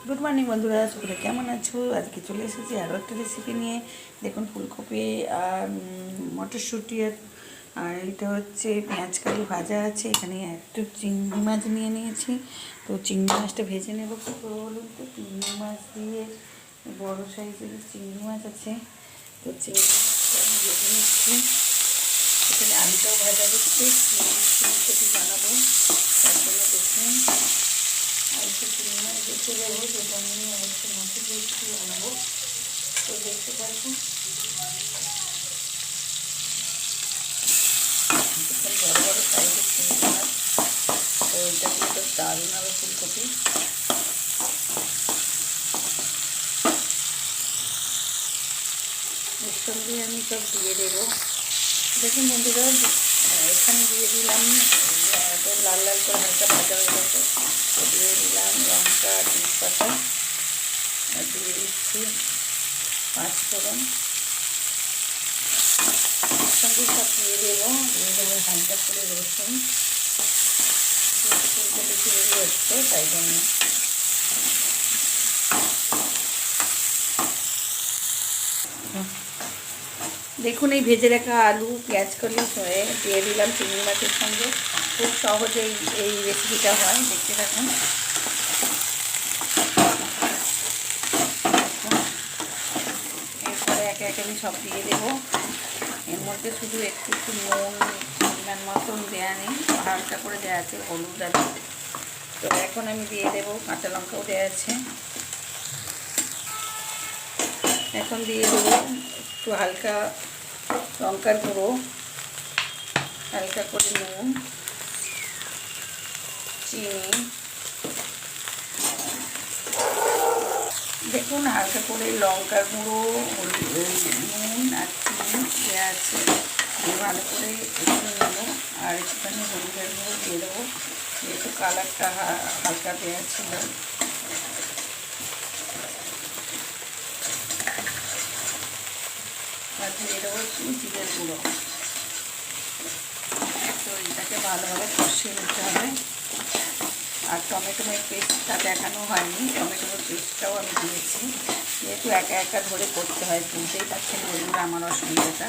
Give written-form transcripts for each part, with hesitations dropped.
Good morning বন্ধুরা, সকলে কেমন আছো? আজকে চলে এসেছি আরও একটা রেসিপি নিয়ে। দেখুন, ফুলকপি আর মটরশুঁটি আর এটা হচ্ছে পেঁয়াজ কালি ভাজা আছে। এখানে একটু চিংড়ি মাছ নিয়ে নিয়েছি। তো চিংড়ি মাছটা ভেজে নেব। কী করবো বলুন তো, চিংড়ি মাছ দিয়ে বড়ো সাইজের চিংড়ি মাছ আছে। তো চিংড়ি মাছটা আমি ভেজে নিচ্ছি। এখানে আলুটাও ভাজা হচ্ছে। ফুলকপি বানাবো, তার জন্য দেখুন আর একটু চিংড়ি মাছ দেখতে যাবো, যেটা আমি অবশ্যই মশলা রেসিপি বানাবো। তো দেখতে পাচ্ছেন বড় বড় সাইজের চিংড়ি মাছ। তো এটা কিন্তু দারুণ হবে ফুলকপি। এর সঙ্গে আমি সব দিয়ে দেবো। দেখুন বন্ধুরা, এখানে দিয়ে দিলাম লাল লাল করে হালকা ভাজা হয়ে গেছে। দিয়ে দিলাম লঙ্কা তেজপাতা, আর দিয়ে দিচ্ছি পাঁচফোড়ন। এর সঙ্গে সব দিয়ে দেবো হালকা করে রসুন। ফুলকপি চিংড়ি হচ্ছে তাই জন্য। দেখুন, এই ভেজে রাখা আলু পেঁয়াজ কলি দিয়ে দিলাম চিংড়ি মাছের সঙ্গে। খুব সহজেই এই রেসিপিটা হয়, দেখতে থাকুন। এরপরে একে একে আমি সব দিয়ে দেবো। এর মধ্যে শুধু একটু একটু নুন পরিমাণ মতন দেওয়া নেই, হালকা করে দেওয়া আছে হলুদ আর। তো এখন আমি দিয়ে দেবো কাঁচা লঙ্কাও দেওয়া আছে। এখন দিয়ে দেবো একটু হালকা লঙ্কার গুঁড়ো, হালকা করে নুন, চিনি। দেখুন, হালকা করে লঙ্কার গুঁড়ো, নুন আর চিনি দেওয়া আছে। ভালো করে একটু নেবো আর একটুখানি হলুদের গুঁড়ো দিয়ে দেবো, যেহেতু কালারটা হালকা দেওয়া ছিল। আর দিয়ে দেবো জিরের গুঁড়ো। তো এটাকে ভালোভাবে কষিয়ে নিতে হবে। আর টমেটোর পেস্টটা দেখানো হয়নি, টমেটোর পেস্টটাও আমি দিয়েছি, যেহেতু একা একা ধরে করতে হয়। বুঝতেই পারছেন বন্ধুরা আমার অসুবিধাটা।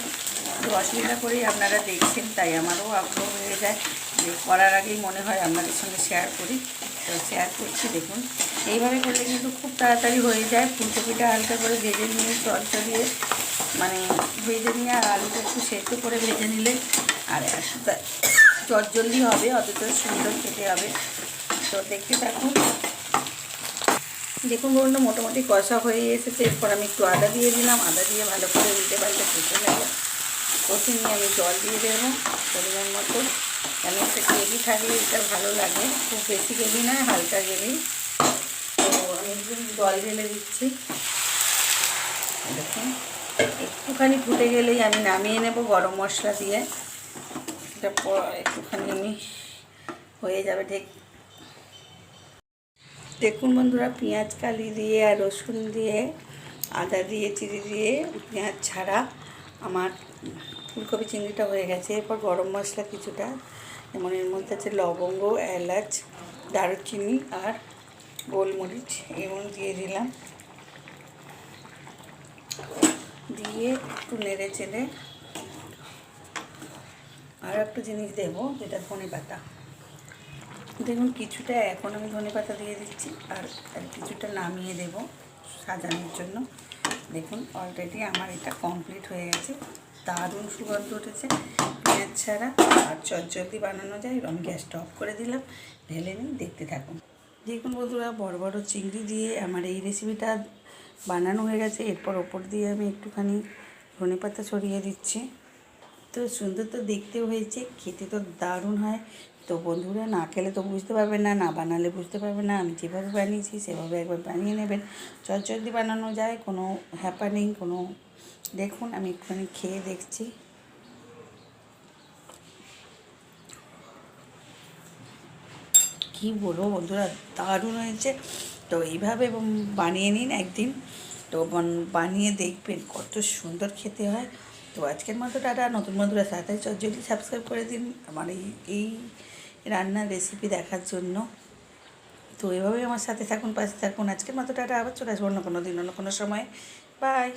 তো অসুবিধা করেই আপনারা দেখছেন, তাই আমারও আগ্রহ হয়ে যায় যে করার আগেই মনে হয় আপনাদের সঙ্গে শেয়ার করি। তো শেয়ার করছি। দেখুন, এইভাবে করলে কিন্তু খুব তাড়াতাড়ি হয়ে যায়। ফুলকপিটা হালকা করে ভেজে নিয়ে জলটা দিয়ে ভেজে নিয়ে আর আলুটা একটু সেদ্ধ করে ভেজে নিলে আর জলদি হবে, অতটা সুন্দর খেতে হবে। তো দেখতে থাকুন। দেখুন বলুন, মোটামুটি কষা হয়ে এসেছে। এরপর আমি একটু আদা দিয়ে দিলাম। আদা দিয়ে ভালো করে উল্টে পাল্টে কষে নেব। কষে নিয়ে আমি জল দিয়ে দেবো পরিমাণ মতো। কেন একটা গ্রেভি থাকলে এটা ভালো লাগে, খুব বেশি গ্রেভি নয়, হালকা গ্রেভি। তো আমি একটু জল ঢেলে দিচ্ছি। দেখুন, একটুখানি ফুটে গেলেই আমি নামিয়ে নেব গরম মশলা দিয়ে। এটা একটুখানি আমি হয়ে যাবে ঠিক। দেখুন বন্ধুরা, পেঁয়াজ কালি দিয়ে আর রসুন দিয়ে আদা দিয়ে চিড়ি দিয়ে পেঁয়াজ ছাড়া আমার ফুলকপি চিংড়িটা হয়ে গেছে। এরপর গরম মশলা কিছুটা, যেমন এর মধ্যে আছে লবঙ্গ, এলাচ, দারুচিনি আর গোলমরিচ, এমন দিয়ে দিলাম। দিয়ে একটু নেড়ে চেড়ে আর একটা জিনিস দেবো, যেটা ধনেপাতা। দেখুন, কিছুটা এখন আমি ধনেপাতা দিয়ে দিচ্ছি আর কিছুটা নামিয়ে দেব সাজানোর জন্য। দেখুন, অলরেডি আমার এটা কমপ্লিট হয়ে গেছে। দারুণ সুগন্ধ উঠেছে পেঁয়াজ ছাড়া, আর চটজলদি বানানো যায়। আমি গ্যাসটা অফ করে দিলাম, ঢেলে নিই, দেখতে থাকুন। দেখুন বন্ধুরা, বড় বড় চিংড়ি দিয়ে আমার এই রেসিপিটা বানানো হয়ে গেছে। এরপর ওপর দিয়ে আমি একটুখানি ধনেপাতা ছড়িয়ে দিচ্ছি। তো সুন্দর তো দেখতেও হয়েছে, খেতে তো দারুণ হয়। তো বন্ধুরা, না খেলে তো বুঝতে পারবেন না, না বানালে বুঝতে পারবেন না। আমি যেভাবে বানিয়েছি সেভাবে একবার বানিয়ে নেবেন। চটজলদি বানানো যায়, কোনো হ্যাপানিং কোনো। দেখুন, আমি একটুখানি খেয়ে দেখছি। কী বলবো বন্ধুরা, দারুণ হয়েছে। তো এইভাবে বানিয়ে নিন একদিন। তো বানিয়ে দেখবেন কত সুন্দর খেতে হয়। তো আজকের মতো টাটা। নতুন বন্ধুরা সাথে জলদি সাবস্ক্রাইব করে দিন আমার এই রান্নার রেসিপি দেখার জন্য। তো তো এভাবেই আমার সাথে থাকুন, পাশে থাকুন। আজকের মতো টাটা, আবার চলে আসবো অন্য কোনো দিন অন্য কোনো সময়। বাই।